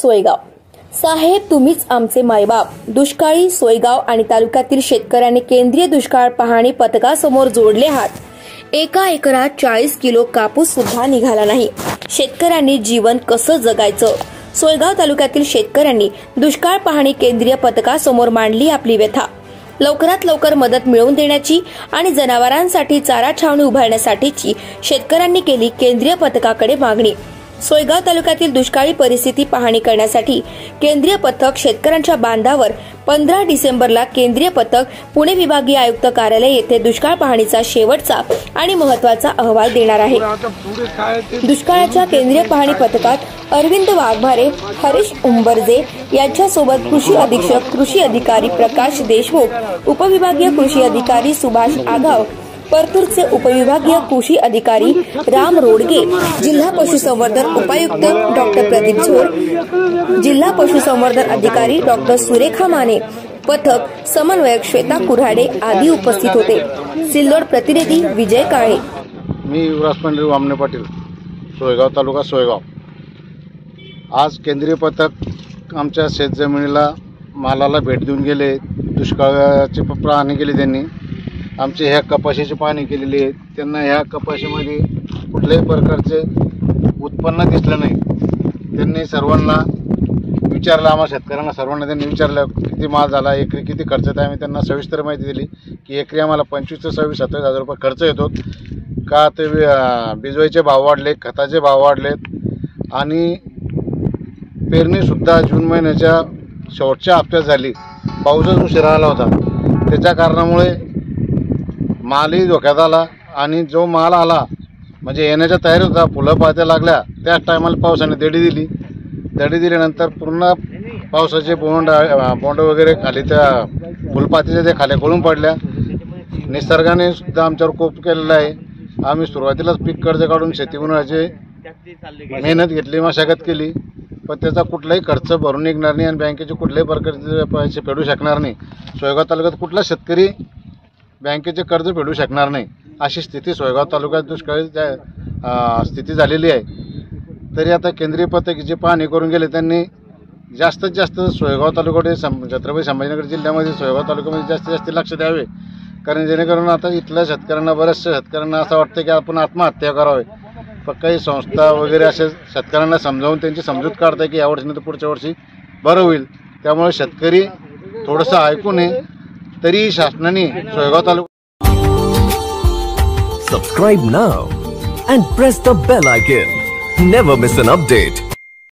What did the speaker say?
सोयगाव। साहेब तुम्हीच आमचे मायबाप। दुष्काळी सोयगाव आणि तालुक्यातील शेतकऱ्यांनी केंद्रीय दुष्काळ पाहणी पथकासमोर जोडले हात। एका एकरात 40 किलो कापूस सुद्धा निघाला नाही। शेतकऱ्यांनी जीवन कसं जगायचं? सोयगाव तालुक्यातील शेतकऱ्यांनी दुष्काळ पाहणी केंद्रीय पथकासमोर मांडली आपली व्यथा। लवकरात लवकर मदत मिळवून देण्याची आणि जनावरांसाठी चारा छावणी उभारण्यासाठीची शेतकऱ्यांनी केली केंद्रीय पथकाकडे मागणी। सोयगाव तालुक्यातील दुष्काळी परिस्थिती पाहणी करण्यासाठी केंद्रीय पथक शेतकऱ्यांच्या बांधावर 15 डिसेंबरला केंद्रीय पथक पुणे विभागीय आयुक्त कार्यालय येथे दुष्काळ पाहणीचा शेवटचा आणि महत्त्वाचा अहवाल देणार आहे। दुष्काळाच्या केंद्रीय पाहणी पथकात अरविंद वाघमारे, हरीश उंबरजे यांच्यासोबत कृषी अधीक्षक कृषी अधिकारी प्रकाश देशमुख, उपविभागीय कृषी अधिकारी सुभाष आगाव, परतूरचे उपविभागीय कृषी अधिकारी राम रोडगे, जिल्हा पशुसंवर्धन उपायुक्त डॉक्टर प्रदीप झोर, जिल्हा पशुसंवर्धन अधिकारी डॉक्टर सुरेखा माने, पथक समन्वयक श्वेता कुऱ्हाडे आदी उपस्थित होते। सिल्लोड प्रतिनिधी विजय काळे। मी युवराज पंडित वामने पाटील, सोयगाव तालुका सोयगाव। आज केंद्रीय पथक आमच्या शेतजमिनीला मालाला भेट देऊन गेले। दुष्काळाची पाहणी केली त्यांनी। आमचे ह्या कपाशीची पाहणी केलेली आहे। त्यांना ह्या कपाशीमध्ये कुठल्याही प्रकारचे उत्पन्न दिसलं नाही। त्यांनी सर्वांना विचारलं, आम्हा शेतकऱ्यांना सर्वांना त्यांनी विचारलं किती माल झाला, एकरी किती खर्च आहे। आम्ही त्यांना सविस्तर माहिती दिली की एकरी आम्हाला 25 ते 27,000 रुपये खर्च येतो। का ते बिजवाईचे भाव वाढले, खताचे भाव वाढलेत आणि पेरणीसुद्धा जून महिन्याच्या शेवटच्या हप्त्यात झाली। पाऊसच उशिरा आला होता। त्याच्या कारणामुळे मालही धोक्यात आला आणि जो माल आला म्हणजे येण्याच्या तयारी होता, फुलं पात्या लागल्या, त्याच टायमाला पावसाने दडी दिली। दडी दिल्यानंतर पूर्ण पावसाचे बोंड वगैरे खाली त्या फुलपातीच्या त्या खाल्या गळून पडल्या। निसर्गाने सुद्धा आमच्यावर कोप केलेला आहे। आम्ही सुरुवातीलाच पीक कर्ज काढून शेती बनवायची मेहनत घेतली, मशागत केली, पण त्याचा कुठलाही खर्च भरून निघणार नाही आणि बँकेचे कुठल्याही प्रकारचे पैसे फेडू शकणार नाही। सोयगाव तालुक्यात कुठला शेतकरी बँकेचे कर्ज फेडू शकणार नाही, अशी स्थिती सोयगाव तालुक्यात दुष्काळी स्थिती झालेली आहे। तरी आता केंद्रीय पथक जे पाहणी करून गेले त्यांनी जास्तीत जास्त सोयगाव तालुक्यामध्ये छत्रपती संभाजीनगर जिल्ह्यामध्ये सोयगाव तालुक्यामध्ये जास्तीत जास्त लक्ष द्यावे, कारण जेणेकरून आता इथल्या शेतकऱ्यांना बऱ्याचशा शेतकऱ्यांना असं वाटतं की आपण आत्महत्या करावी। पण काही संस्था वगैरे असे शेतकऱ्यांना समजावून त्यांची समजूत काढताय की यावर्षी नाही तर पुढच्या वर्षी बरं होईल। त्यामुळे शेतकरी थोडंसं ऐकू नये। तरी शासनाने Soygaon taluka subscribe now and press the bell icon. Never miss an update.